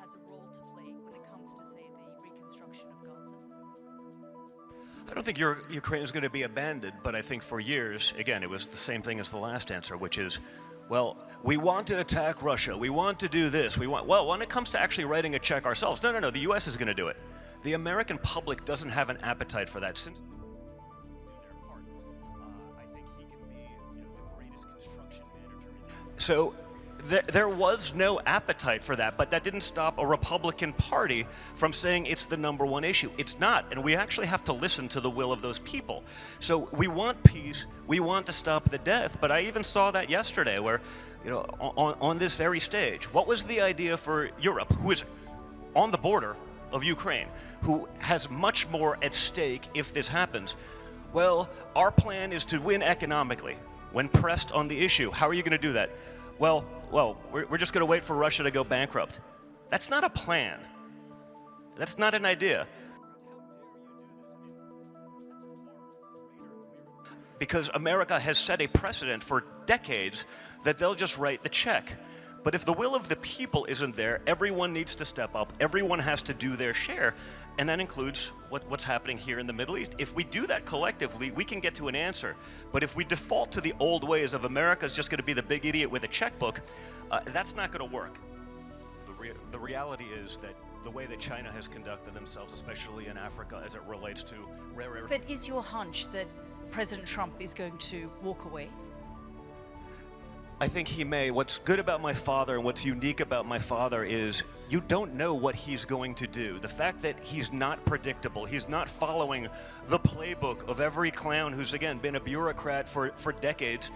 has a role to play when it comes to, say, the reconstruction of Gaza? I don't think Ukraine is going to be abandoned, but I think for years, again, it was the same thing as the last answer, which is, well, we want to attack Russia, we want to do this, well, when it comes to actually writing a check ourselves, no, the U.S. is going to do it. The American public doesn't have an appetite for that. Since I think he can be, the greatest construction manager. So there was no appetite for that, but that didn't stop a Republican Party from saying it's the number one issue. It's not, and we actually have to listen to the will of those people. So we want peace, we want to stop the death, but I even saw that yesterday where, on this very stage, what was the idea for Europe, who is on the border of Ukraine, who has much more at stake if this happens? Well, our plan is to win economically. When pressed on the issue, how are you going to do that? Well, we're just going to wait for Russia to go bankrupt. That's not a plan. That's not an idea. Because America has set a precedent for decades that they'll just write the check. But if the will of the people isn't there, everyone needs to step up. Everyone has to do their share. And that includes what's happening here in the Middle East. If we do that collectively, we can get to an answer. But if we default to the old ways of America's just going to be the big idiot with a checkbook, that's not going to work. The reality is that the way that China has conducted themselves, especially in Africa, as it relates to rare earth. But is your hunch that President Trump is going to walk away? I think he may. What's good about my father and what's unique about my father is you don't know what he's going to do. The fact that he's not predictable, he's not following the playbook of every clown who's, again, been a bureaucrat for decades,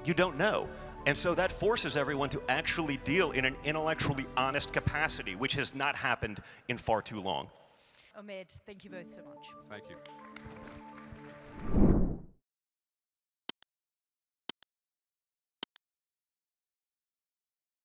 you don't know. And so that forces everyone to actually deal in an intellectually honest capacity, which has not happened in far too long. Ahmed, thank you both so much. Thank you.